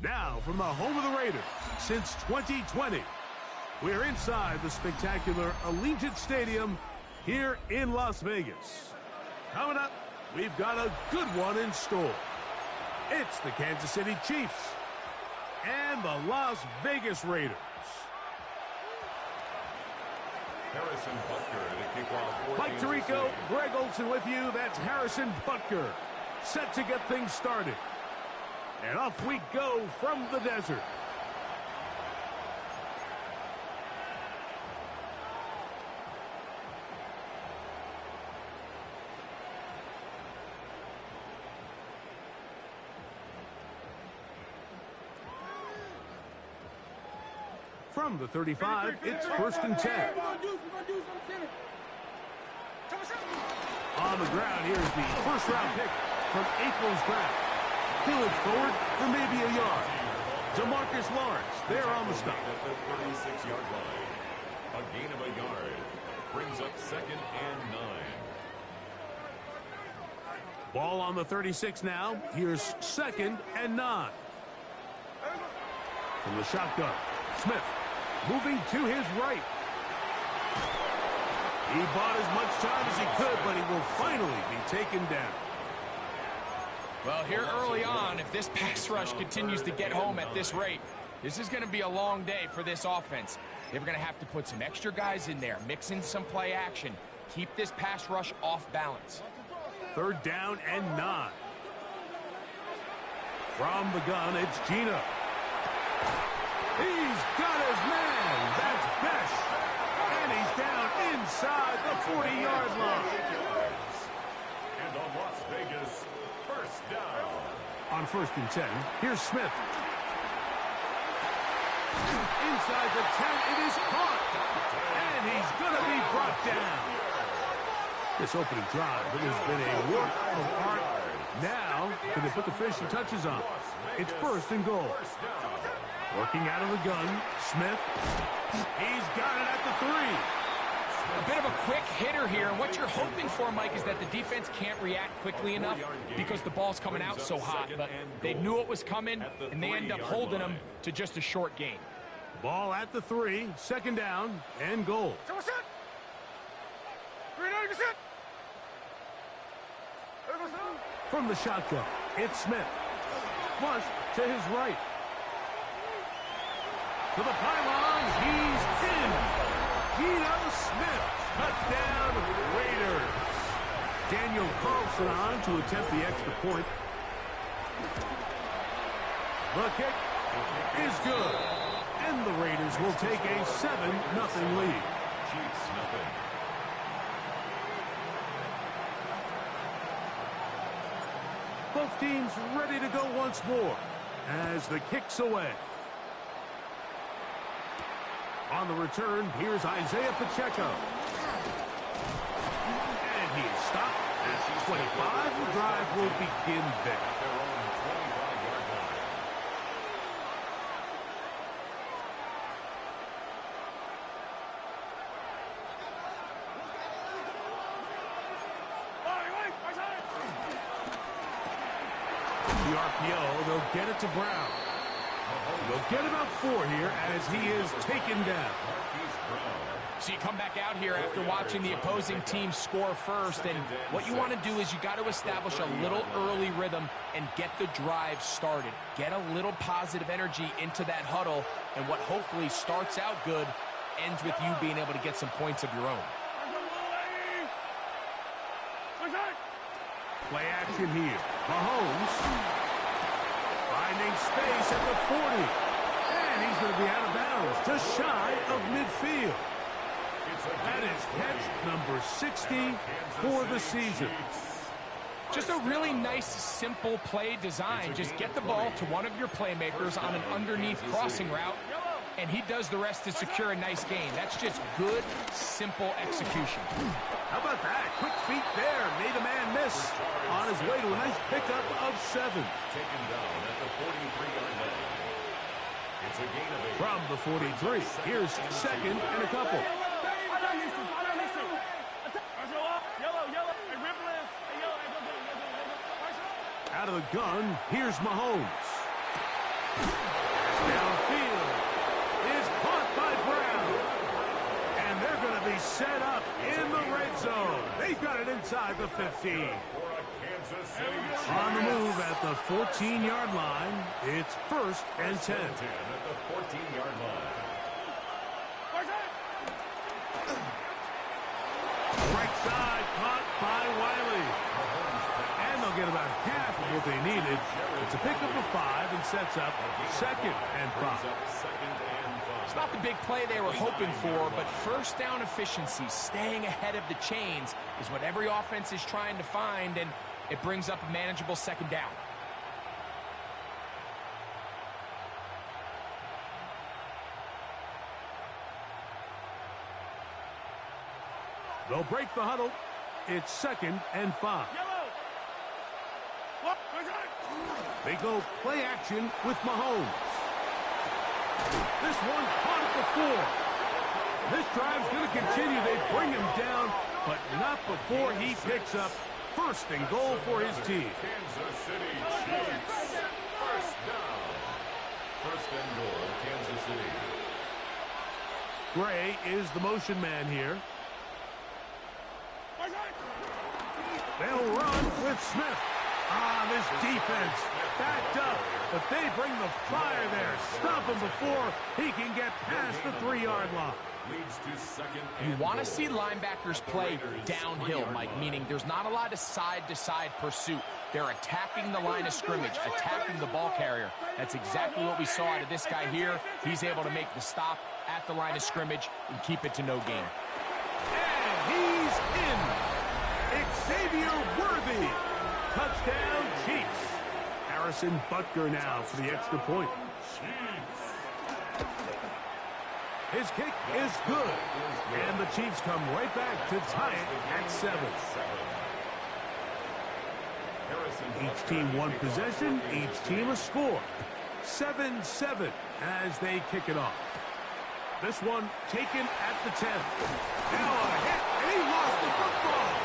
Now, from the home of the Raiders since 2020, we're inside the spectacular Allegiant Stadium here in Las Vegas. Coming up, we've got a good one in store. It's the Kansas City Chiefs and the Las Vegas Raiders. Harrison Butker to kick off. Mike Tirico, Greg Olsen with you. That's Harrison Butker, set to get things started. And off we go from the desert. From the 35, it's 1st and 10. On the ground, here's the first-round pick from April's draft. He'll look forward for maybe a yard. DeMarcus Lawrence, there on the stop. At the 36-yard line. A gain of a yard. Brings up 2nd and 9. Ball on the 36 now. Here's 2nd and 9. From the shotgun, Smith moving to his right. He bought as much time as he could, but he will finally be taken down. Well, here early on, if this pass rush continues to get home at this rate, this is going to be a long day for this offense. They're going to have to put some extra guys in there, mix in some play action, keep this pass rush off balance. 3rd down and 9. From the gun, it's Gino. He's got his man. That's Besh. And he's down inside the 40-yard line. And on Las Vegas, 1st down. On 1st and 10, here's Smith. Inside the 10, it is caught. And he's going to be brought down. This opening drive, it has been a work of art. Now, can they put the finishing touches on? It's 1st and goal. Working out of the gun, Smith. He's got it at the 3. A bit of a quick hitter here, and what you're hoping for, Mike, is that the defense can't react quickly enough because the ball's coming out so hot. But they knew it was coming, and they end up holding them to just a short gain. Ball at the 3, 2nd down, and goal. From the shotgun, it's Smith. Flush to his right. To the pylon, he's in. Geno Smith, touchdown Raiders. Daniel Carlson on to attempt the extra point. The kick is good. And the Raiders will take a 7-0 lead. Chiefs nothing. Both teams ready to go once more as the kick's away. On the return, here's Isaiah Pacheco. And he is stopped at 25. The drive will begin there. Their own 25-yard line. The RPO, they'll get it to Brown. They'll get about 4 here as he is taken down. So you come back out here after watching the opposing team score first, and what you want to do is you got to establish a little early rhythm and get the drive started. Get a little positive energy into that huddle, and what hopefully starts out good ends with you being able to get some points of your own. Play action here. Mahomes finding space at the 40. And he's going to be out of bounds, just shy of midfield. That is catch number 60 for the season. Just a really nice, simple play design. Just get the ball to one of your playmakers on an underneath crossing route, and he does the rest to secure a nice gain. That's just good, simple execution. How about that? Quick feet there. Made a man miss. On his way to a nice pickup of 7. Taken down at the 43-yard line. It's a gain of 8. From the 43, here's 2nd and a couple. Out of the gun, here's Mahomes. Downfield is caught by Brown. And they're going to be set up in the red zone. They've got it inside the 15. On the move at the 14-yard line, it's 1st and 10. At the 14-yard line. Right side caught by Wiley. And they'll get about half of what they needed. It's a pickup of 5 and sets up 2nd and 5. It's not the big play they were hoping for, but first down efficiency, staying ahead of the chains, is what every offense is trying to find, and it brings up a manageable 2nd down. They'll break the huddle. It's 2nd and 5. They go play action with Mahomes. This one caught at the 4. This drive's going to continue. They bring him down, but not before he picks up 1st and goal for his team. Kansas City Chiefs. 1st down. 1st and goal, Kansas City. Gray is the motion man here. They'll run with Smith. This defense backed up, but they bring the fire there. Stop him before he can get past the 3-yard line. Leads to 2nd. You want to see linebackers play downhill, Mike, meaning there's not a lot of side-to-side pursuit. They're attacking the line of scrimmage, attacking the ball carrier. That's exactly what we saw out of this guy here. He's able to make the stop at the line of scrimmage and keep it to no gain. And he's in. Xavier Worthy. Touchdown, Chiefs. Harrison Butker now for the extra point. His kick is good. And the Chiefs come right back to tie it at 7. Each team one possession, each team a score. 7-7 as they kick it off. This one taken at the 10. Now a hit, and he lost the football.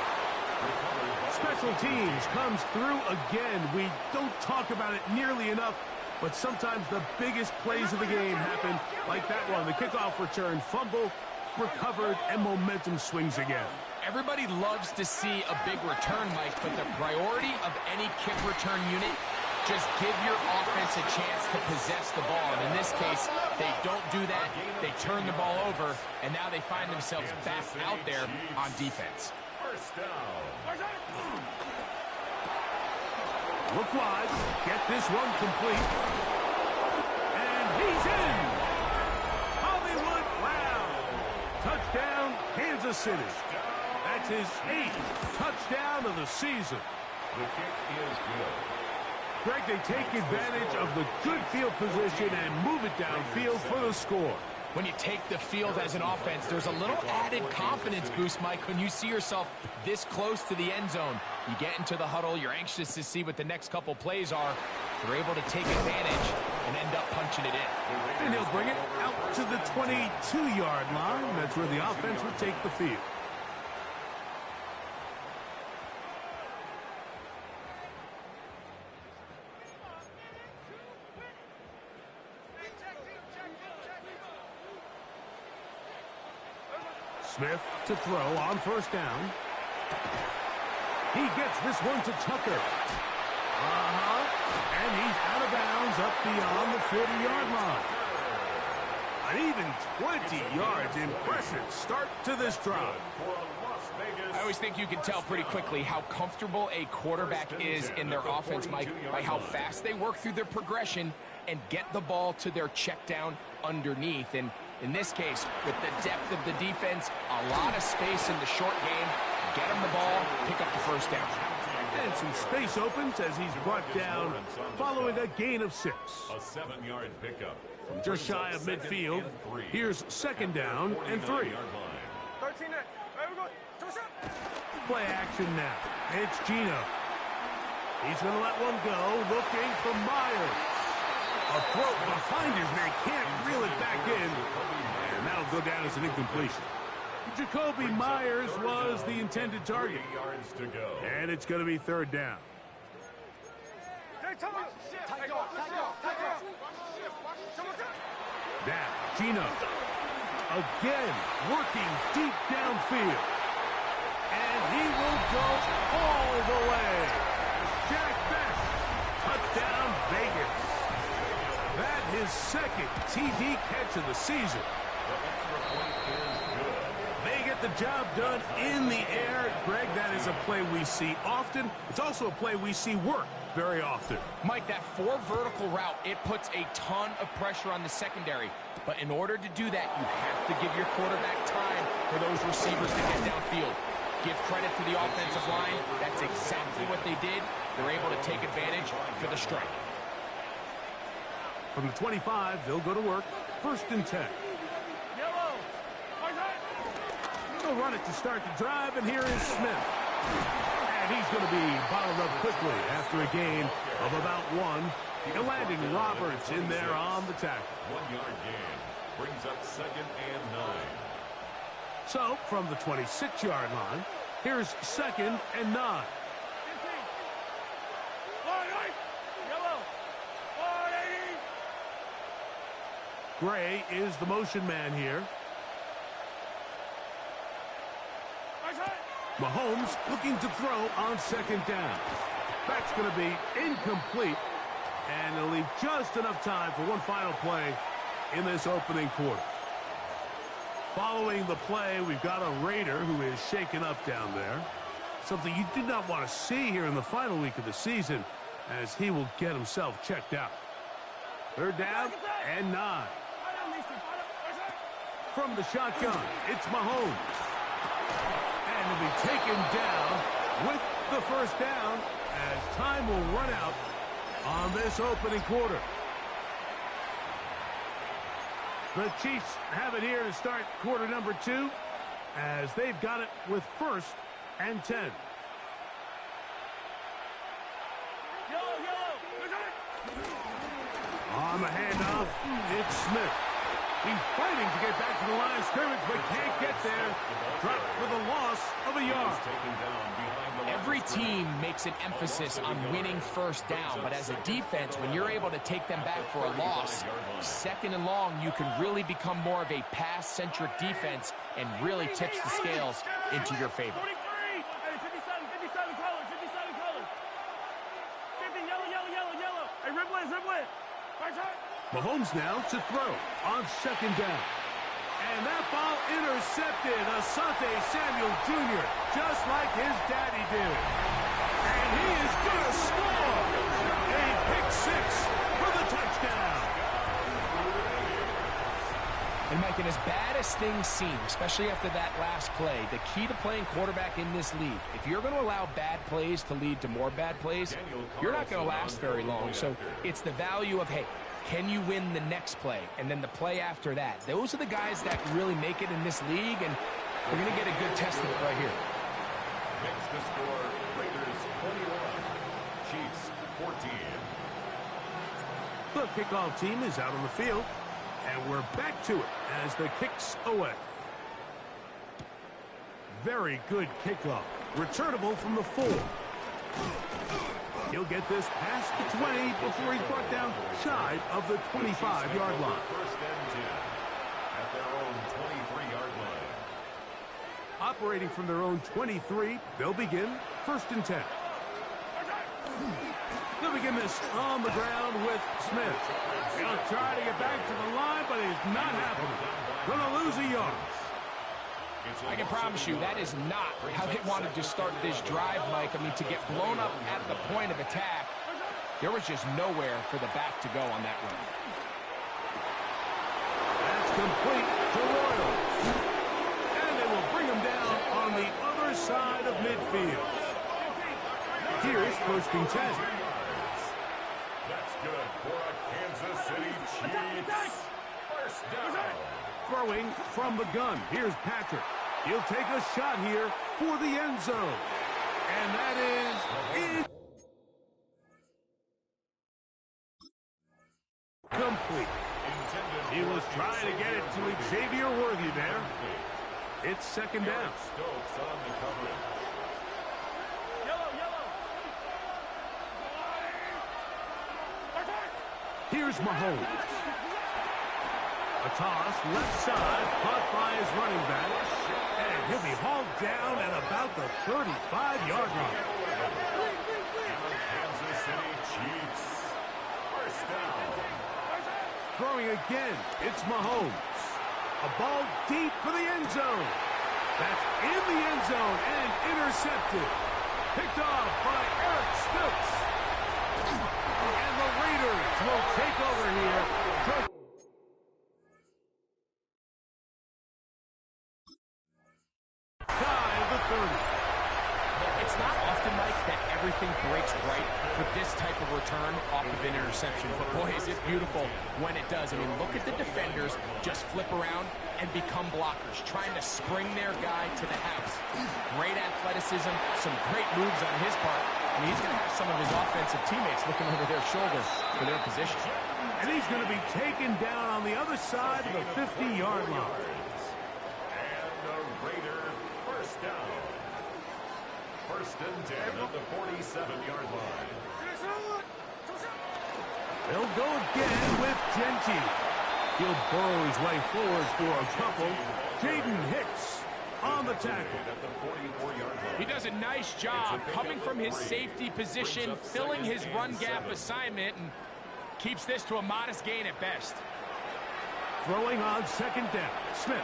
Special teams comes through again. We don't talk about it nearly enough, but sometimes the biggest plays of the game happen like that one. The kickoff return, fumble, recovered, and momentum swings again. Everybody loves to see a big return, Mike, but the priority of any kick return unit, just give your offense a chance to possess the ball. And in this case, they don't do that. They turn the ball over, and now they find themselves back out there on defense. 1st down. Look wide. Get this one complete. And he's in. Hollywood Brown. Touchdown, Kansas City. That's his 8th touchdown of the season. The kick is good. Greg, they take advantage of the good field position and move it downfield for the score. When you take the field as an offense, there's a little added confidence boost, Mike, when you see yourself this close to the end zone. You get into the huddle, you're anxious to see what the next couple plays are. They're able to take advantage and end up punching it in. And he'll bring it out to the 22-yard line. That's where the offense will take the field. Smith to throw on 1st down. He gets this one to Tucker. And he's out of bounds up beyond the 40-yard line. An even 20 yards. Impressive start to this drive. I always think you can tell pretty quickly how comfortable a quarterback is in their offense, Mike, by how fast they work through their progression and get the ball to their check down underneath. And in this case, with the depth of the defense, a lot of space in the short game, get him the ball, pick up the 1st down. And some space opens as he's brought down following a gain of 6. A 7-yard pickup. From just shy of midfield, here's 2nd down and 3. Play action now. It's Gino. He's going to let one go, looking for Myers. A throw behind his man, can't reel it back in. And that'll go down as an incompletion. Jacoby Myers was the intended target. 3 yards to go. And it's going to be 3rd down. Now, Gino. Again, working deep downfield. And he will go all the way. Jack Best. Touchdown, Vegas. That his second TD catch of the season. The extra point is good. They get the job done in the air. Greg, that is a play we see often. It's also a play we see work very often. Mike, that 4 vertical route, it puts a ton of pressure on the secondary. But in order to do that, you have to give your quarterback time for those receivers to get downfield. Give credit to the offensive line. That's exactly what they did. They're able to take advantage for the strike. From the 25, they'll go to work. 1st and 10. They'll run it to start the drive, and here is Smith. And he's going to be bottled up quickly after a gain of about 1. And landing Roberts in there on the tackle. 1-yard gain brings up 2nd and 9. So, from the 26-yard line, here's 2nd and 9. Gray is the motion man here. Mahomes looking to throw on 2nd down. That's going to be incomplete. And it'll leave just enough time for one final play in this opening quarter. Following the play, we've got a Raider who is shaken up down there. Something you do not want to see here in the final week of the season, as he will get himself checked out. 3rd down and 9. From the shotgun, it's Mahomes. And he'll be taken down with the 1st down as time will run out on this opening quarter. The Chiefs have it here to start quarter number 2 as they've got it with 1st and 10. On the handoff, it's Smith. He's fighting to get back to the line of scrimmage, but can't get there. Dropped for the loss of a yard. Every team makes an emphasis on winning 1st down, but as a defense, when you're able to take them back for a loss, 2nd and long, you can really become more of a pass-centric defense and really tips the scales into your favor. Mahomes now to throw on 2nd down. And that ball intercepted. Asante Samuel Jr., just like his daddy did. And he is going to score. A pick 6 for the touchdown. And Mike, and as bad as things seem, especially after that last play, the key to playing quarterback in this league, if you're going to allow bad plays to lead to more bad plays, you're not going to last very long. So it's the value of, hey, can you win the next play? And then the play after that. Those are the guys that really make it in this league, and we're going to get a good test of it right here. Next to score, Raiders 21, Chiefs 14. The kickoff team is out on the field, and we're back to it as the kick's away. Very good kickoff. Returnable from the 4. He'll get this past the 20 before he's brought down shy of the 25-yard line. 1st and 10 at their own 23-yard line. Operating from their own 23, they'll begin 1st and 10. They'll begin this on the ground with Smith. He'll try to get back to the line, but it's not happening. Gonna lose a yard. I can promise you that is not how they wanted to start this drive, Mike. I mean, to get blown up at the point of attack, there was just nowhere for the back to go on that run. That's complete to Royal. And they will bring him down on the other side of midfield. Here's 1st and 10. That's good for a Kansas City Chiefs. 1st down. Throwing from the gun. Here's Patrick. He'll take a shot here for the end zone. And that is incomplete. He was trying to get it to Xavier Worthy there. It's 2nd down. Stokes on the coverage. Here's Mahomes. A toss, left side, caught by his running back. And he'll be hauled down at about the 35-yard line. Kansas City Chiefs. First down. Throwing again, it's Mahomes. A ball deep for the end zone. That's in the end zone and intercepted. Picked off by Eric Stokes. And the Raiders will take over here. It's not often, Mike, that everything breaks right for this type of return off of an interception. But, boy, is it beautiful when it does. I mean, look at the defenders just flip around and become blockers, trying to spring their guy to the house. Great athleticism, some great moves on his part. I mean, he's going to have some of his offensive teammates looking over their shoulder for their position. And he's going to be taken down on the other side of the 50-yard line. And the Raider first down. First and 10 at the 47-yard line. They'll go again with Genty. He'll burrow his way forward for a couple. Jaden Hicks on the tackle. At the 44-yard line. He does a nice job coming from his safety position, filling his run gap assignment, and keeps this to a modest gain at best. Throwing on second down, Smith.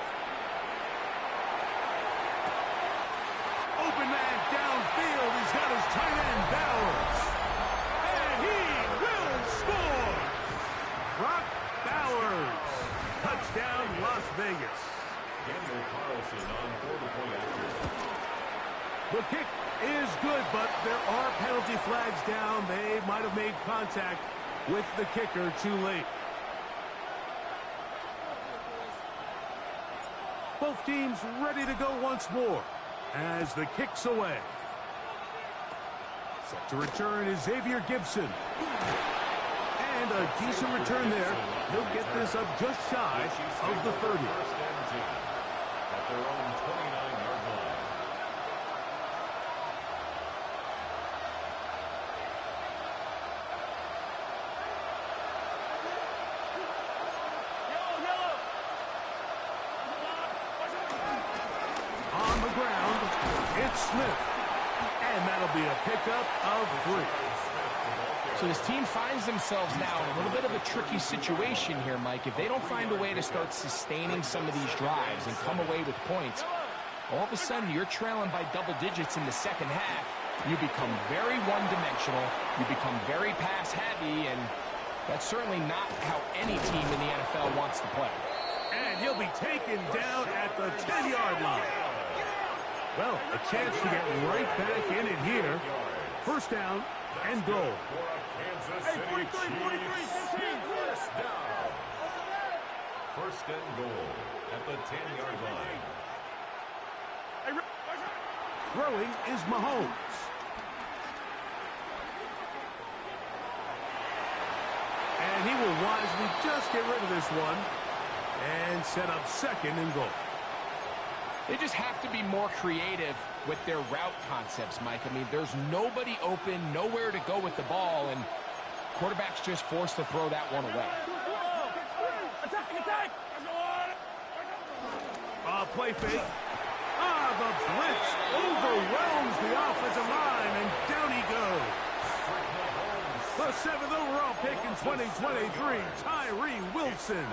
Open man downfield. He's got his tight end, Bowers. And he will score. Brock Bowers. Touchdown, Las Vegas. Daniel Carlson on for the point after. The kick is good, but there are penalty flags down. They might have made contact with the kicker too late. Both teams ready to go once more as the kick's away. Set to return is Xavier Gibson. And a decent return there. He'll get this up just shy of the 30. First and 10 at their own 29-yard line. On the ground, it's Smith. And that'll be a pickup of 3. So this team finds themselves now in a little bit of a tricky situation here, Mike. If they don't find a way to start sustaining some of these drives and come away with points, all of a sudden you're trailing by double digits in the second half. You become very one-dimensional. You become very pass-heavy, and that's certainly not how any team in the NFL wants to play. And he'll be taken down at the 10-yard line. Well, a chance to get right back in it here. First down and goal. Kansas City 43, 15. First down. First and goal at the 10-yard line. Throwing is Mahomes. And he will wisely just get rid of this one and set up second and goal. They just have to be more creative with their route concepts, Mike. I mean, there's nobody open, nowhere to go with the ball, and quarterback's just forced to throw that one away. Play fake. The blitz overwhelms the offensive line, and down he goes. The 7th overall pick in 2023, Tyree Wilson,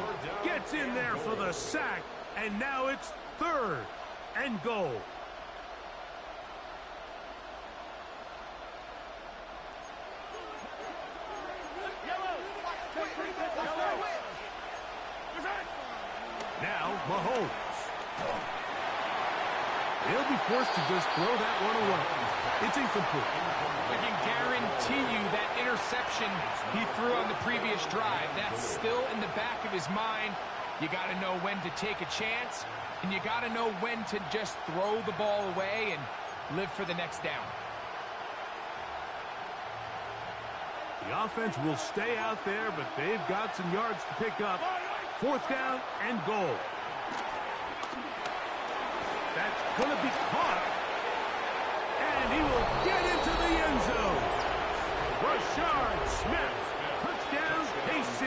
gets in there for the sack, and now it's 3rd and goal. Now Mahomes. He'll be forced to just throw that one away. It's incomplete. I can guarantee you that interception he threw on the previous drive, that's still in the back of his mind. You got to know when to take a chance, and you got to know when to just throw the ball away and live for the next down. The offense will stay out there, but they've got some yards to pick up. 4th down and goal. That's going to be caught. And he will get into the end zone. Rashard Smith. Touchdown, KC.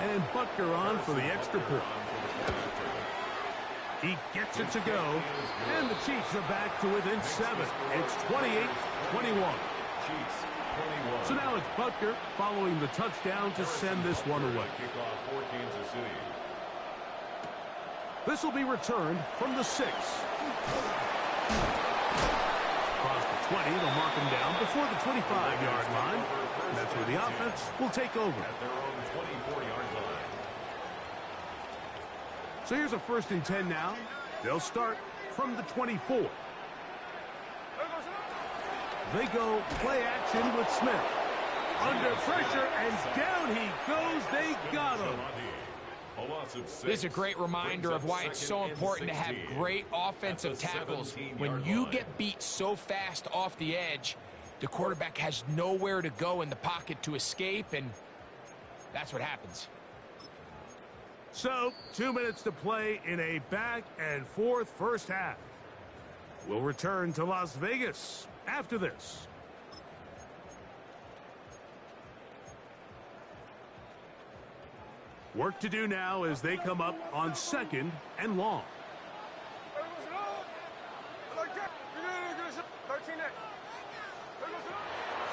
And Butker on down for the extra point. He gets it to go, and the Chiefs are back to within 7. It's 28-21. So now it's Butker following the touchdown to send this one away. This will be returned from the 6. Across the 20, they'll mark him down before the 25-yard line. And that's where the offense will take over. At their own 24-yard line. So here's a 1st and 10 now. They'll start from the 24. They go play action with Smith. Under pressure, and down he goes. They got him. This is a great reminder of why it's so important to have great offensive tackles. When you get beat so fast off the edge, the quarterback has nowhere to go in the pocket to escape, and that's what happens. So, 2 minutes to play in a back-and-forth first half. We'll return to Las Vegas after this. Work to do now as they come up on 2nd and long.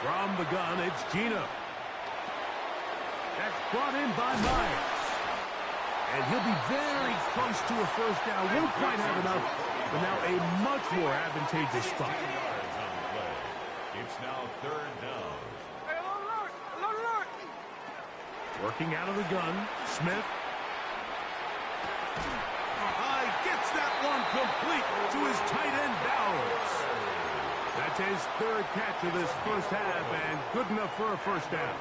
From the gun, it's Gino. That's brought in by Myers. And he'll be very close to a first down. Won't quite have enough, but now a much more advantageous spot. It's now 3rd down. Working out of the gun, Smith. Gets that one complete to his tight end, Bowers. That's his 3rd catch of this first half, and good enough for a first down.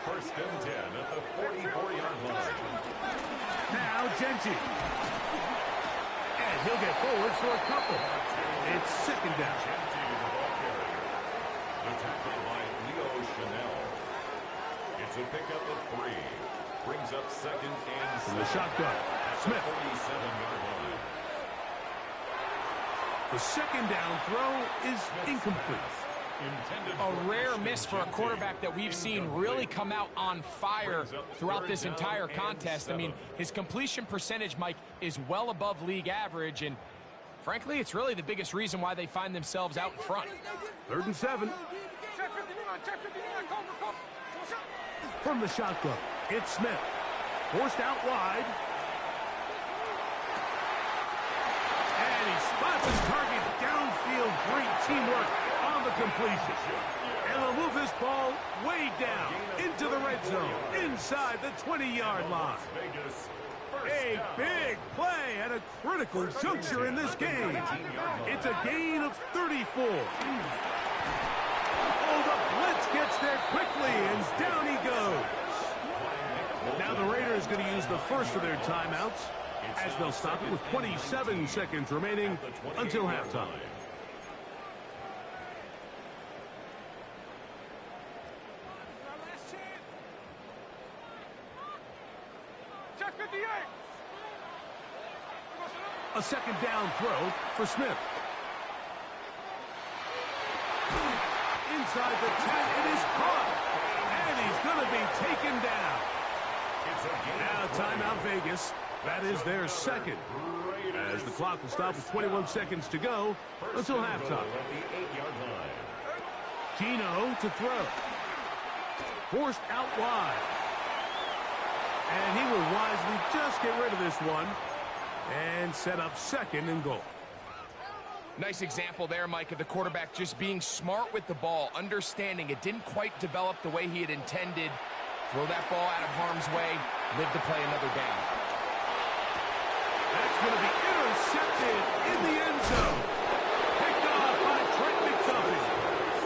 First and 10 at the 44-yard line. Now Genty. And he'll get forward for a couple. It's 2nd down. The tackle by Leo Chanel. It's a pickup of 3. Brings up 2nd and 7. From the shotgun, Smith. 47-yard line. The 2nd down throw is incomplete. A rare miss for a quarterback that we've seen really come out on fire throughout this entire contest. I mean, his completion percentage, Mike, is well above league average, and frankly, it's really the biggest reason why they find themselves out in front. 3rd and 7. From the shotgun, it's Smith. Forced out wide. And he spots his target downfield. Great teamwork on the completion. And they'll move this ball way down into the red zone, inside the 20-yard line. A big play at a critical juncture in this game. It's a gain of 34. Oh, the blitz gets there quickly, and down he goes. Now the Raiders going to use the first of their timeouts, as they'll stop it with 27 seconds remaining until halftime. A 2nd down throw for Smith. Inside the 10, it is caught. And he's going to be taken down. Now timeout Vegas. That is their 2nd. As the clock will stop with 21 seconds to go until halftime. Gino to throw. Forced out wide. And he will wisely just get rid of this one and set up 2nd and goal. Nice example there, Mike, of the quarterback just being smart with the ball, understanding it didn't quite develop the way he had intended. Throw that ball out of harm's way, live to play another down. That's going to be intercepted in the end zone. Picked off by Trent McDuffie.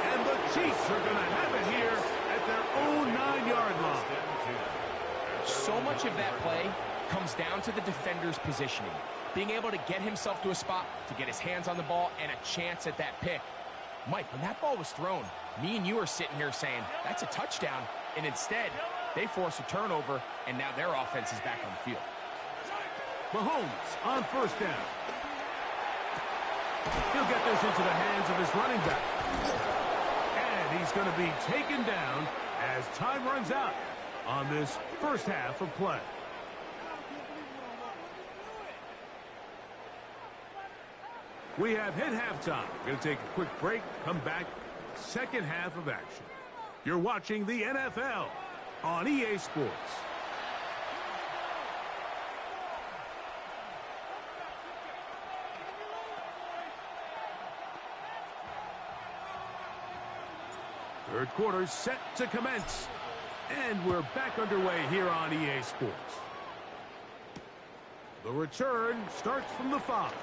And the Chiefs are going to have it here at their own 9-yard line. So much of that play comes down to the defender's positioning. Being able to get himself to a spot, to get his hands on the ball, and a chance at that pick. Mike, when that ball was thrown, me and you are sitting here saying, that's a touchdown. And instead, they force a turnover, and now their offense is back on the field. Mahomes on 1st down. He'll get this into the hands of his running back. And he's going to be taken down as time runs out. on this first half of play. We have hit halftime. We're going to take a quick break, come back, second half of action. You're watching the NFL on EA Sports. Third quarter set to commence. And we're back underway here on EA Sports. The return starts from the 5.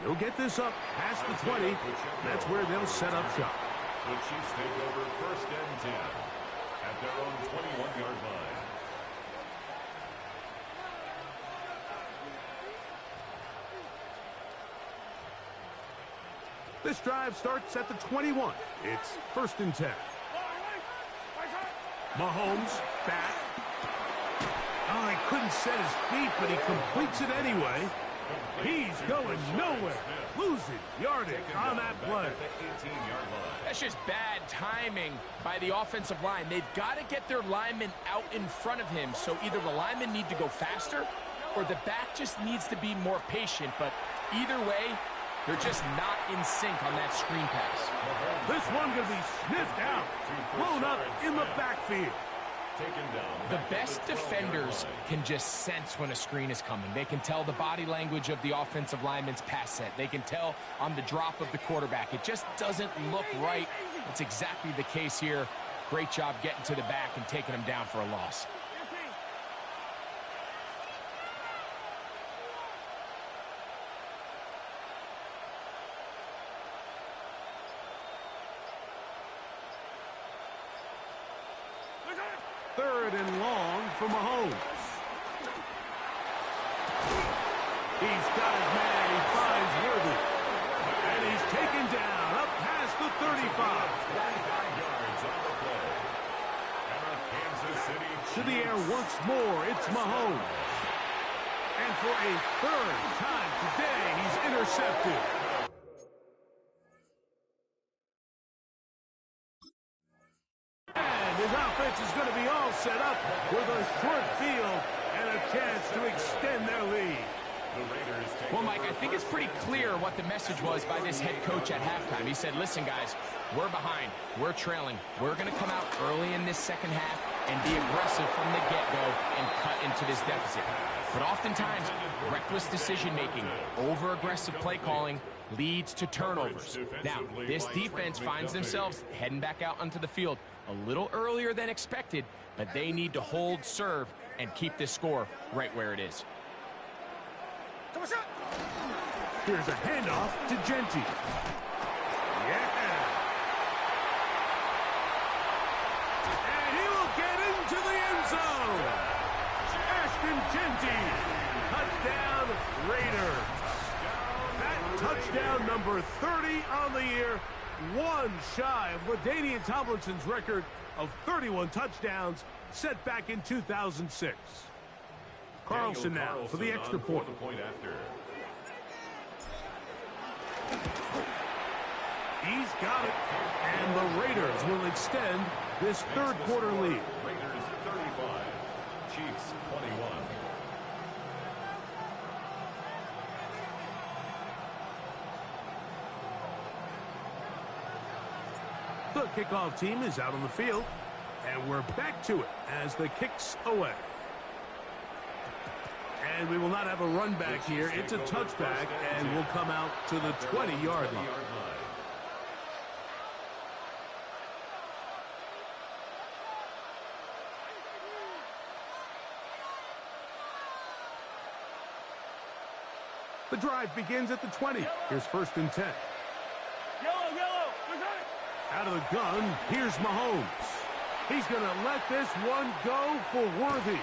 They'll get this up past the 20. That's where they'll set up shop. The Chiefs take over first and 10 at their own 21-yard line. This drive starts at the 21. It's first and 10. Mahomes back. Oh, he couldn't set his feet, but he completes it anyway. He's going nowhere. Losing yardage on that play. That's just bad timing by the offensive line. They've got to get their linemen out in front of him, so either the linemen need to go faster or the back just needs to be more patient. But either way, they're just not in sync on that screen pass. This one going to be sniffed out, blown up in the backfield. The best defenders can just sense when a screen is coming. They can tell the body language of the offensive lineman's pass set. They can tell on the drop of the quarterback. It just doesn't look right. It's exactly the case here. Great job getting to the back and taking him down for a loss. Third and long for Mahomes. He's got his man. He finds Worthy. And he's taken down up past the 35. To the air once more, it's Mahomes. And for a third time today, he's intercepted. His offense is going to be all set up with a short field and a chance to extend their lead. Well, Mike, I think it's pretty clear what the message was by this head coach at halftime. He said, listen, guys, we're behind. We're trailing. We're going to come out early in this second half and be aggressive from the get-go and cut into this deficit. But oftentimes, reckless decision-making, over-aggressive play calling leads to turnovers. Now, this defense finds themselves heading back out onto the field a little earlier than expected, but they need to hold serve and keep this score right where it is. Here's a handoff to Genty. Yeah. And he will get into the end zone. Ashton Genty. Touchdown Raiders. That touchdown number 30 on the year. One shy of LaDainian Tomlinson's record of 31 touchdowns set back in 2006. Carlson now for the extra point. He's got it. And the Raiders will extend this third quarter lead. Raiders 35, Chiefs 21. The kickoff team is out on the field, and we're back to it as the kick's away. And we will not have a run back here. It's a touchback, and we'll come out to the 20-yard line. The drive begins at the 20. Here's first and 10. Out of the gun, here's Mahomes. He's going to let this one go for Worthy.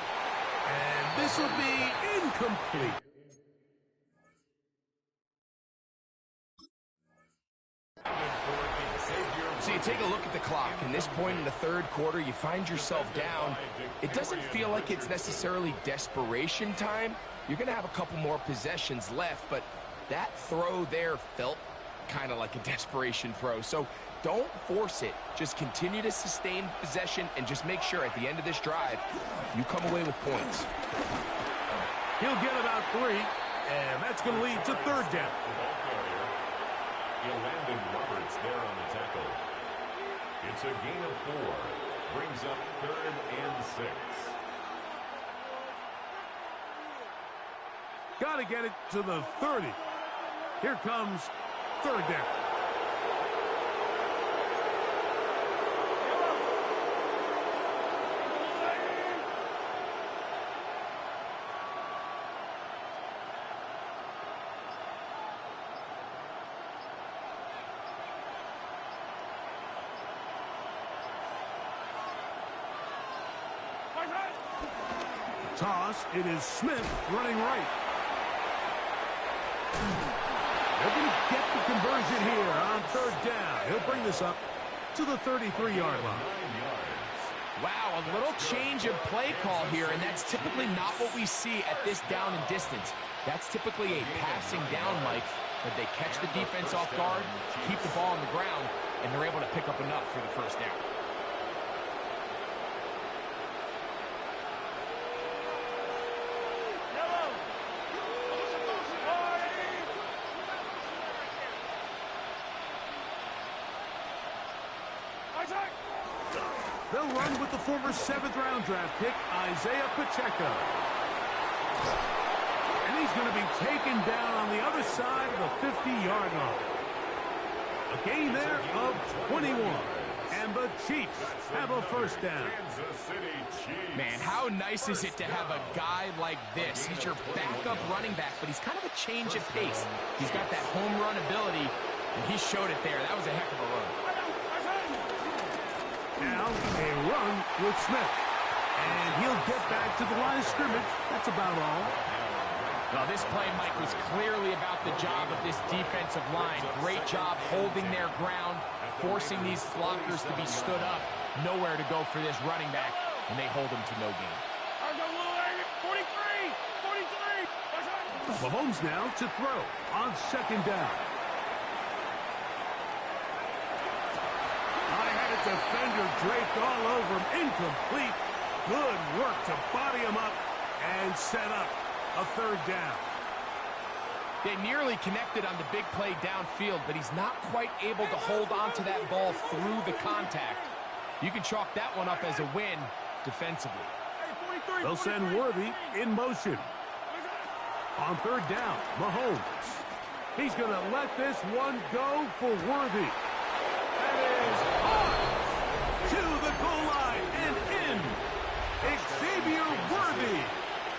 And this will be incomplete. So you take a look at the clock, and this point in the third quarter, you find yourself down. It doesn't feel like it's necessarily desperation time. You're going to have a couple more possessions left, but that throw there felt kind of like a desperation throw. So don't force it. Just continue to sustain possession and just make sure at the end of this drive, you come away with points. He'll get about 3, and that's going to lead to third down. Landon Roberts there on the tackle. It's a gain of 4. Brings up 3rd and 6. Got to get it to the 30. Here comes third down. Toss. It is Smith running right. They're going to get the conversion here on third down. He'll bring this up to the 33-yard line. Wow, a little change of play call here, and that's typically not what we see at this down and distance. That's typically a passing down, Mike, but they catch the defense off guard, keep the ball on the ground, and they're able to pick up enough for the first down. They'll run with the former 7th-round draft pick, Isaiah Pacheco. And he's going to be taken down on the other side of the 50-yard line. A gain there of 21. And the Chiefs have a first down. Man, how nice is it to have a guy like this? He's your backup running back, but he's kind of a change of pace. He's got that home run ability, and he showed it there. That was a heck of a run. Now a run with Smith. And he'll get back to the line of scrimmage. That's about all. Well, this play, Mike, was clearly about the job of this defensive line. Great job holding their ground, forcing these blockers to be stood up. Nowhere to go for this running back, and they hold him to no gain. 43. Mahomes now to throw on second down. Defender draped all over him. Incomplete. Good work to body him up and set up a third down. They nearly connected on the big play downfield, but he's not quite able to hold on to that ball through the contact. You can chalk that one up as a win defensively. They'll send Worthy in motion. On third down, Mahomes. He's going to let this one go for Worthy. That is hard to the goal line and in. Xavier Worthy.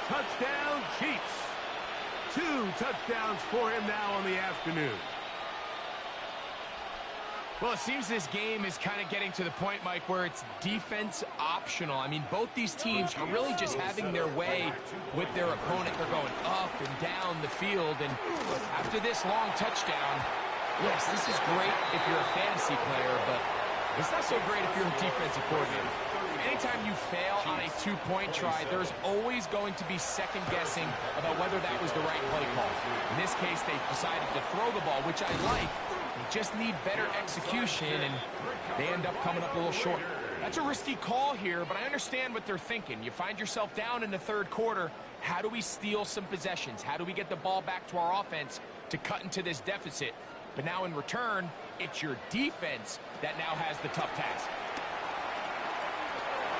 Touchdown, Chiefs. 2 touchdowns for him now on the afternoon. Well, it seems this game is kind of getting to the point, Mike, where it's defense optional. I mean, both these teams are really just having their way with their opponent. They're going up and down the field, and after this long touchdown, yes, this is great if you're a fantasy player, but it's not so great if you're a defensive coordinator. Anytime you fail on a 2-point try, there's always going to be second-guessing about whether that was the right play call. In this case, they decided to throw the ball, which I like. They just need better execution, and they end up coming up a little short. That's a risky call here, but I understand what they're thinking. You find yourself down in the third quarter. How do we steal some possessions? How do we get the ball back to our offense to cut into this deficit? But now in return, it's your defense that now has the tough task.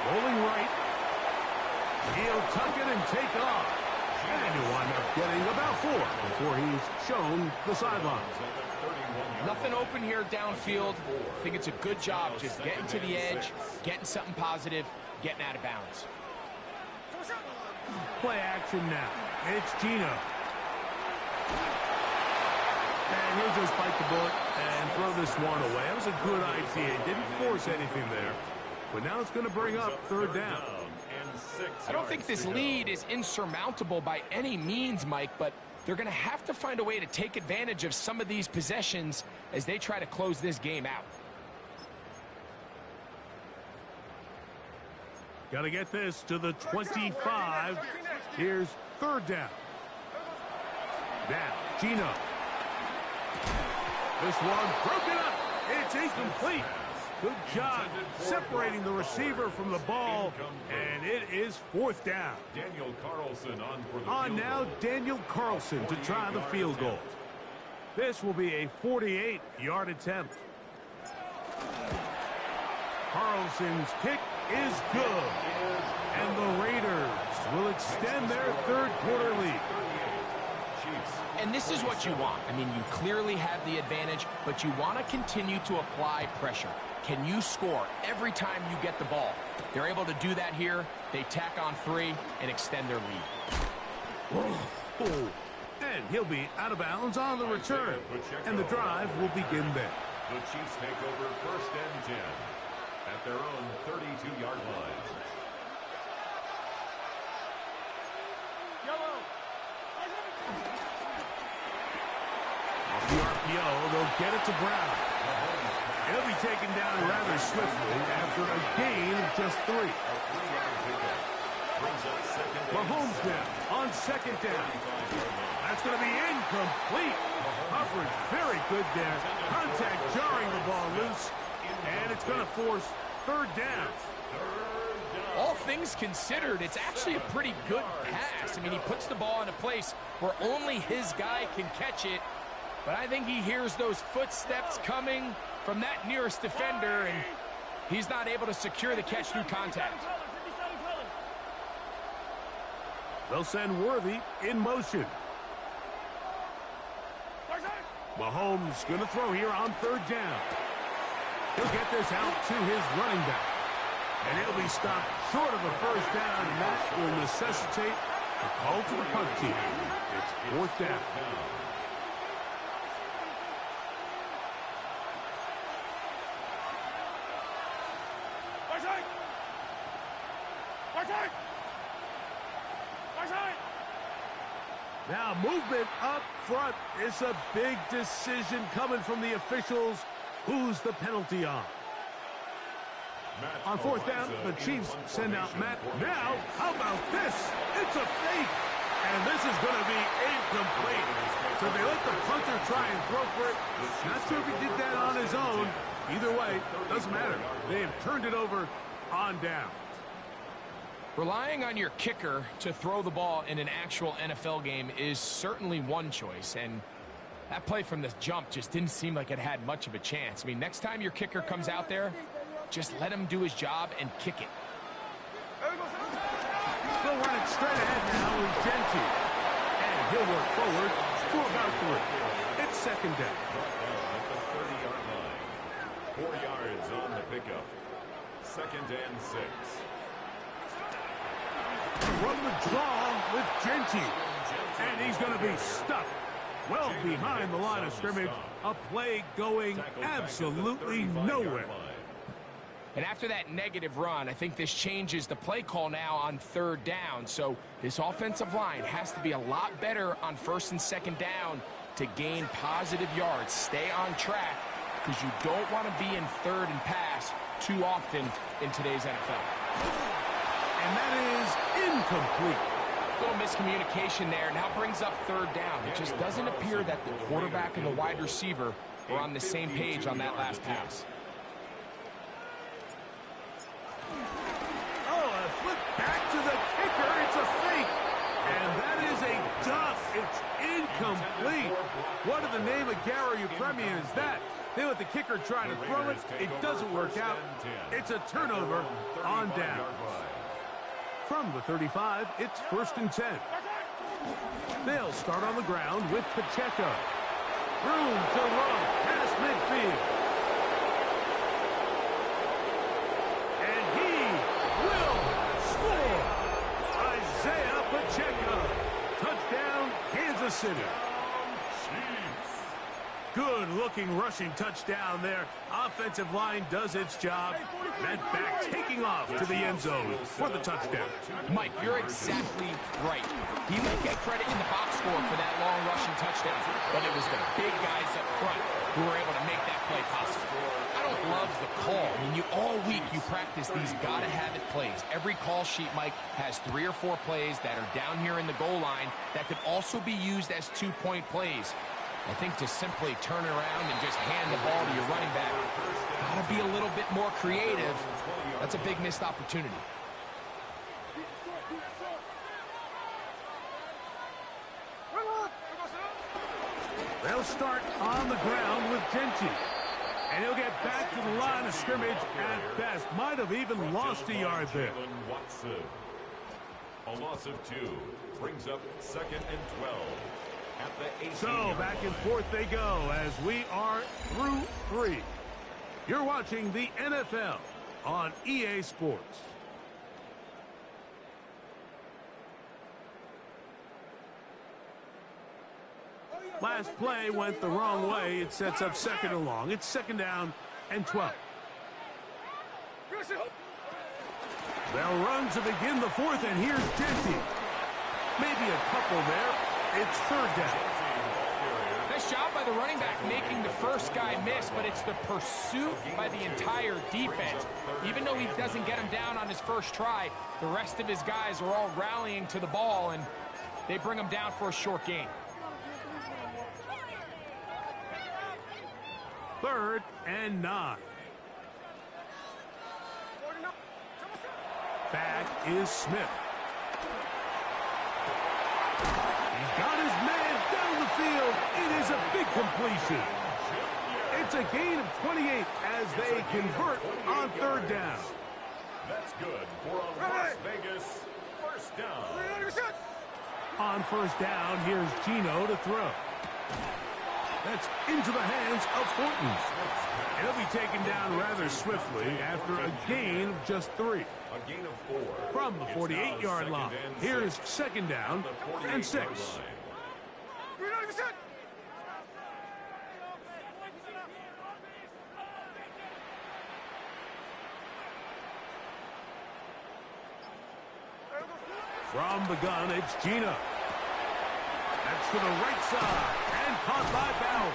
Rolling right. He'll tuck it and take off. And he'll wind up getting about 4 before he's shown the sidelines. Nothing open here downfield. I think it's a good job just getting to the edge, getting something positive, getting out of bounds. Play action now. It's Gino. And he'll just bite the bullet and throw this one away. That was a good idea. Didn't force anything there. But now it's going to bring up third down. I don't think this lead is insurmountable by any means, Mike, but they're going to have to find a way to take advantage of some of these possessions as they try to close this game out. Got to get this to the 25. Here's third down. Now, Gino. This one broken up. It's incomplete. Good job separating the receiver from the ball, and it is fourth down. Daniel Carlson on for the On now, Daniel Carlson to try the field goal. This will be a 48-yard attempt. Carlson's kick is good. And the Raiders will extend their third-quarter lead. And this is what you want. I mean, you clearly have the advantage, but you want to continue to apply pressure. Can you score every time you get the ball? They're able to do that here. They tack on 3 and extend their lead. Oh. And he'll be out of bounds on the return. And the drive will begin there. The Chiefs take over first and 10 at their own 32-yard line. Off the RPO, they'll get it to Brown. He'll be taken down rather swiftly after a gain of just 3. Mahomes now on second down. That's going to be incomplete. Coverage very good there. Contact jarring the ball loose. And it's going to force third down. All things considered, it's actually a pretty good pass. I mean, he puts the ball in a place where only his guy can catch it. But I think he hears those footsteps coming from that nearest defender, and he's not able to secure the catch through contact. They'll send Worthy in motion. Mahomes going to throw here on third down. He'll get this out to his running back. And he'll be stopped short of a first down, and that will necessitate a call to the punt team. It's fourth down. Now movement up front is a big decision coming from the officials. Who's the penalty on? On fourth down, the Chiefs send out Matt. Now, how about this? It's a fake. And this is going to be incomplete. So they let the punter try and throw for it. Not sure if he did that on his own. Either way, doesn't matter. They have turned it over on down. Relying on your kicker to throw the ball in an actual NFL game is certainly one choice, and that play from the jump just didn't seem like it had much of a chance. I mean, next time your kicker comes out there, just let him do his job and kick it. They'll run it straight ahead now with Gentry. And he'll work forward to about 3. It's second down. At the 30-yard line. 4 yards on the pickup. Second and 6. Run the draw with Gentry. And he's going to be stuck well behind the line of scrimmage. A play going absolutely nowhere. And after that negative run, I think this changes the play call now on third down. So this offensive line has to be a lot better on first and second down to gain positive yards. Stay on track, because you don't want to be in third and pass too often in today's NFL. And that is incomplete. A little miscommunication there. Now brings up third down. It just doesn't appear that the quarterback and the wide receiver were on the same page on that last pass. Flip back to the kicker. It's a fake. And that is a duff. It's incomplete. What in the name of Gary Premium is that? They let the kicker try to throw it. It doesn't work out. It's a turnover on down. From the 35, it's first and 10. They'll start on the ground with Pacheco. Room to run past midfield. Pacheco. Touchdown, Kansas City. Good-looking rushing touchdown there. Offensive line does its job. That back taking off to the end zone for the touchdown. Mike, you're exactly right. He might get credit in the box score for that long rushing touchdown, but it was the big guys up front who were able to make that play possible. I don't love the call. I mean, all week you practice these gotta-have-it plays. Every call sheet, Mike, has 3 or 4 plays that are down here in the goal line that could also be used as 2-point plays. I think to simply turn around and just hand the ball to your running back, got to be a little bit more creative. That's a big missed opportunity. They'll start on the ground with Genty. And he'll get back to the line of scrimmage at best. Might have even lost a yard there. A loss of 2 brings up 2nd and 12 at the 18. So back and forth they go as we are through 3. You're watching the NFL on EA Sports. Last play went the wrong way. It sets up 2nd and long. It's 2nd down and 12. They'll run to begin the 4th, and here's Genty. Maybe a couple there. It's 3rd down. Nice job by the running back making the first guy miss, but it's the pursuit by the entire defense. Even though he doesn't get him down on his first try, the rest of his guys are all rallying to the ball, and they bring him down for a short gain. 3rd and 9. Back is Smith. He's got his man down the field. It is a big completion. It's a gain of 28 as they convert on 3rd down. That's good for a Las Vegas 1st down. On 1st down, here's Geno to throw. That's into the hands of Thornton. And he'll be taken down rather swiftly after a gain of just 3. A gain of 4. From the 48-yard line. Here's 2nd down and 6. From the gun, it's Geno. That's to the right side. And caught by Bowers.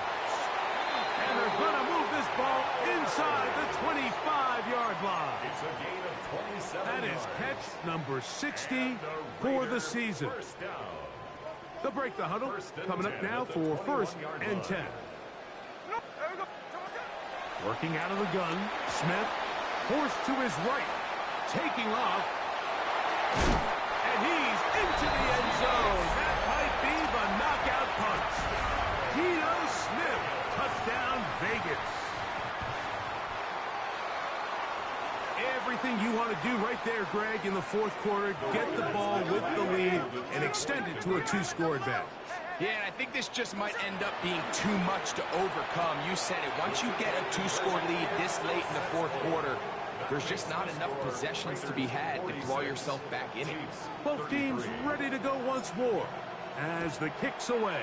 And they're going to move this ball inside the 25-yard line. It's a gain of 27 That is yards. catch number 60 for the season. They'll break the huddle. Coming up now for 1st and 10. Working out of the gun, Smith forced to his right. Taking off. And he's into the end zone. That might be the knockout punch. Geno Smith, touchdown Vegas. Everything you want to do right there, Greg, in the 4th quarter. Get the ball with the lead and extend it to a 2-score advantage. Yeah, and I think this just might end up being too much to overcome. You said it. Once you get a 2-score lead this late in the 4th quarter, there's just not enough possessions to be had to claw yourself back in it. Both teams ready to go once more as the kick's away.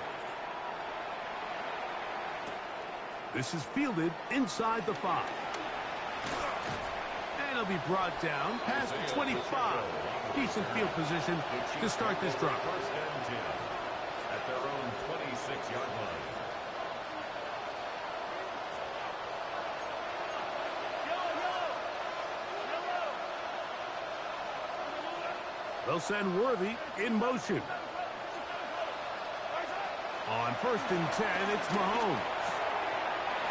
This is fielded inside the 5. And it'll be brought down past the 25. Decent field position to start this drive. 1st and 10 at their own 26-yard line. They'll send Worthy in motion. On 1st and 10, it's Mahomes.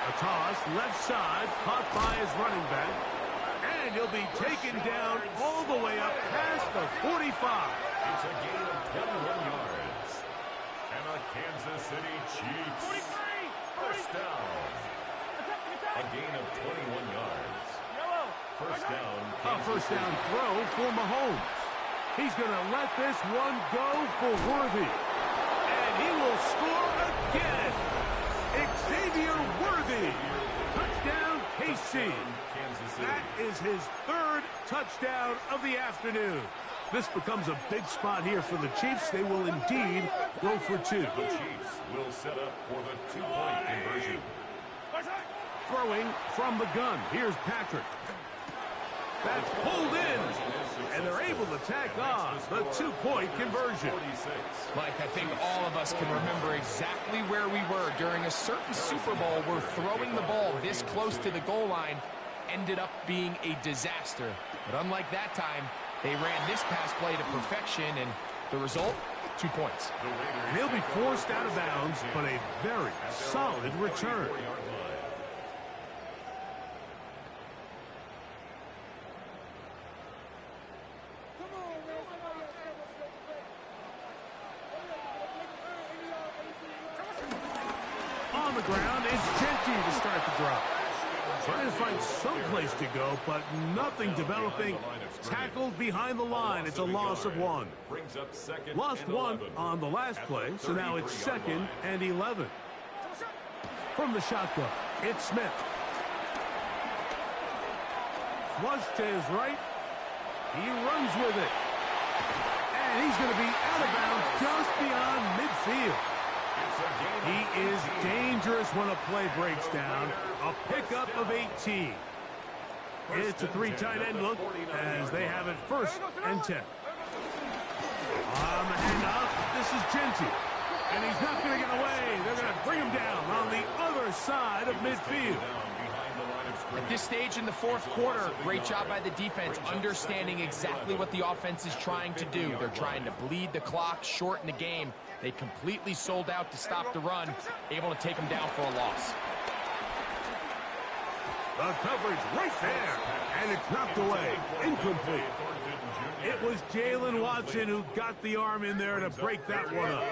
A toss, left side, caught by his running back. And he'll be taken down all the way up past the 45. It's a gain of 21 yards. And a Kansas City Chiefs 1st down. A gain of 21 yards. 1st down. A 1st down throw for Mahomes. He's going to let this one go for Worthy. And he will score again. Xavier Worthy. Touchdown, KC. That is his 3rd touchdown of the afternoon. This becomes a big spot here for the Chiefs. They will indeed go for 2. The Chiefs will set up for the 2-point conversion. Throwing from the gun. Here's Patrick. That's pulled in. And they're able to tack on the 2-point conversion. Mike, I think all of us can remember exactly where we were during a certain Super Bowl where throwing the ball this close to the goal line ended up being a disaster. But unlike that time, they ran this pass play to perfection, and the result, 2 points. And he'll be forced out of bounds, but a very solid return. On the ground, it's Genty to start the drive. Trying to find some place to go, but nothing developing. Tackled behind the line. It's a loss of 1. Lost 1 on the last play, so now it's 2nd and 11. From the shotgun, it's Smith. Flush to his right. He runs with it. And he's going to be out of bounds just beyond midfield. He is dangerous when a play breaks down. A pickup of 18. It's a 3 tight end look as they have it 1st and 10. On the handoff, this is Genty. And he's not going to get away. They're going to bring him down on the other side of midfield. At this stage in the 4th quarter, great job by the defense, understanding exactly what the offense is trying to do. They're trying to bleed the clock, shorten the game. They completely sold out to stop the run, able to take them down for a loss. The coverage right there, and it's knocked away, incomplete. It was Jalen Watson who got the arm in there to break that one up.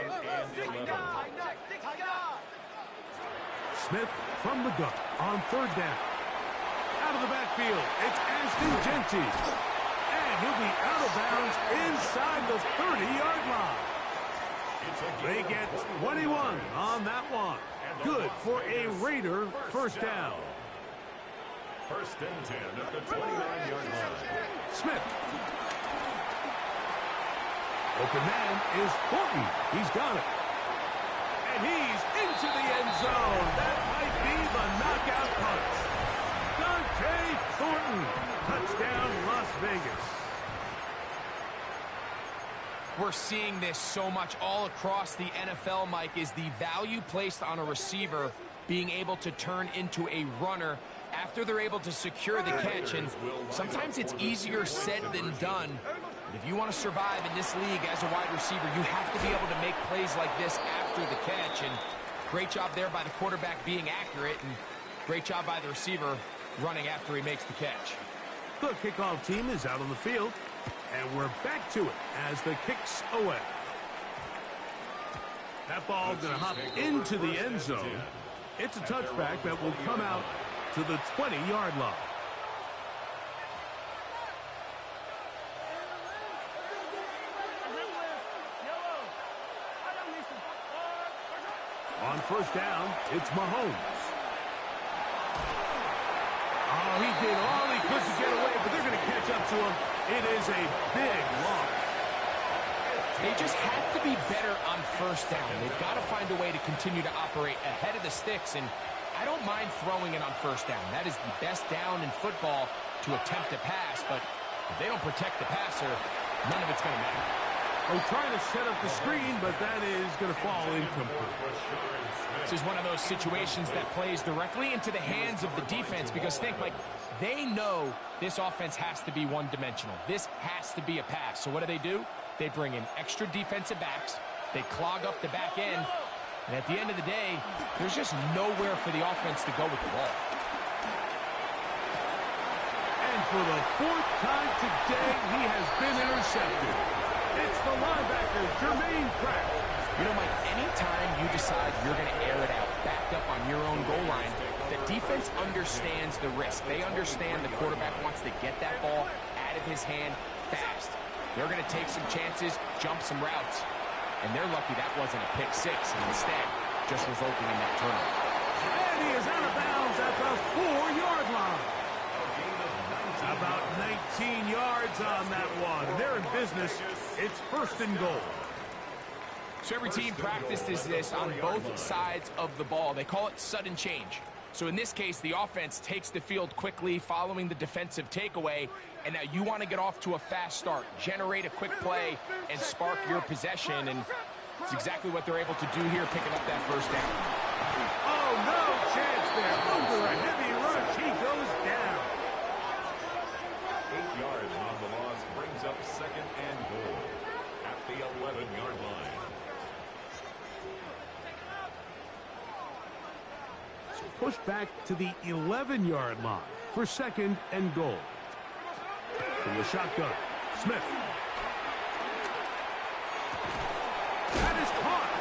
Smith from the gun on 3rd down. Out of the backfield, it's Ashton Genty. And he'll be out of bounds inside the 30-yard line. They get 21 on that one. Good for a Raider 1st down. 1st and 10 at the 29-yard line. Smith. Open man is Thornton. He's got it. And he's into the end zone. That might be the knockout punch. Dante Thornton. Touchdown, Las Vegas. We're seeing this so much all across the NFL, Mike, is the value placed on a receiver being able to turn into a runner after they're able to secure the catch. And sometimes it's easier said than done. But if you want to survive in this league as a wide receiver, you have to be able to make plays like this after the catch. And great job there by the quarterback being accurate, and great job by the receiver running after he makes the catch. The kickoff team is out on the field, and we're back to it as the kick's away. That ball going to hop into the end zone. It's a touchback that will come out to the 20-yard line. On 1st down, it's Mahomes. Oh, he did all he could to get away, but they're going to catch up to him. It is a big loss. They just have to be better on 1st down. They've got to find a way to continue to operate ahead of the sticks, and I don't mind throwing it on 1st down. That is the best down in football to attempt to pass, but if they don't protect the passer, none of it's going to matter. They're trying to set up the screen, but that is going to fall incomplete. This is one of those situations that plays directly into the hands of the defense, because think, Mike, they know this offense has to be one-dimensional. This has to be a pass. So what do? They bring in extra defensive backs. They clog up the back end. And at the end of the day, there's just nowhere for the offense to go with the ball. And for the 4th time today, he has been intercepted. It's the linebacker, Jermaine Pratt. You know, Mike, anytime you decide you're going to air it out, back up on your own goal line, the defense understands the risk. They understand the quarterback wants to get that ball out of his hand fast. They're going to take some chances, jump some routes. And they're lucky that wasn't a pick 6, and instead just resulting in that turnover. And he is out of bounds at the 4-yard line. About 19 yards on that one. They're in business. It's 1st and goal. So every team practices this on both sides of the ball. They call it sudden change. So in this case, the offense takes the field quickly following the defensive takeaway, and now you want to get off to a fast start, generate a quick play, and spark your possession, and it's exactly what they're able to do here, picking up that 1st down. Oh, no chance there. Under a heavy rush, he goes down. 8 yards on the loss brings up 2nd and goal at the 11-yard line. pushed back to the 11-yard line for 2nd and goal. From the shotgun, Smith. That is caught.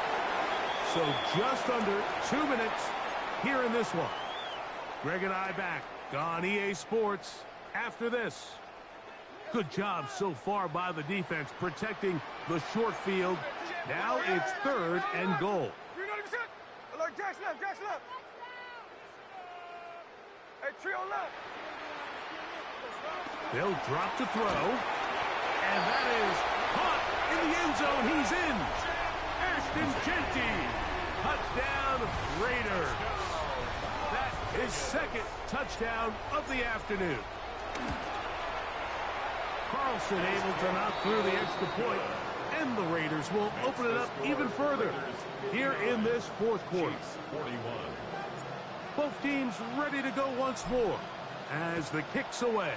So just under 2 minutes here in this one. Greg and I back on EA Sports after this. Good job so far by the defense protecting the short field. Now it's 3rd and goal. Jackson left. Hey, trio left. They'll drop to throw. And that is caught in the end zone. He's in. Ashton Jeanty. Touchdown, Raiders. That is 2nd touchdown of the afternoon. Carlson able to knock through the extra point, and the Raiders will open it up even further here in this 4th quarter. Both teams ready to go once more as the kick's away.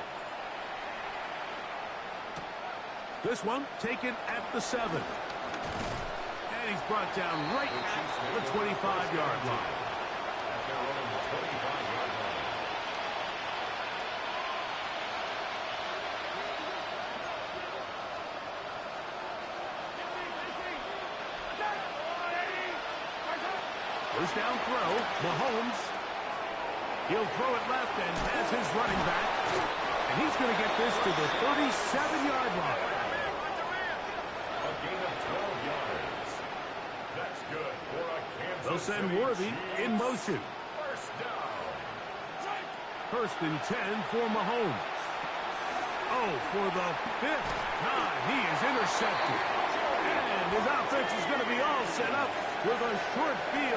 This one taken at the 7. And he's brought down right at the 25-yard line. First down throw, Mahomes. He'll throw it left and has his running back. And he's going to get this to the 37-yard line. A gain of 12 yards. That's good for a Kansas They'll send City Worthy Chiefs. in motion. First down. 1st and 10 for Mahomes. Oh, for the 5th time, he is intercepted. And his offense is going to be all set up with a short field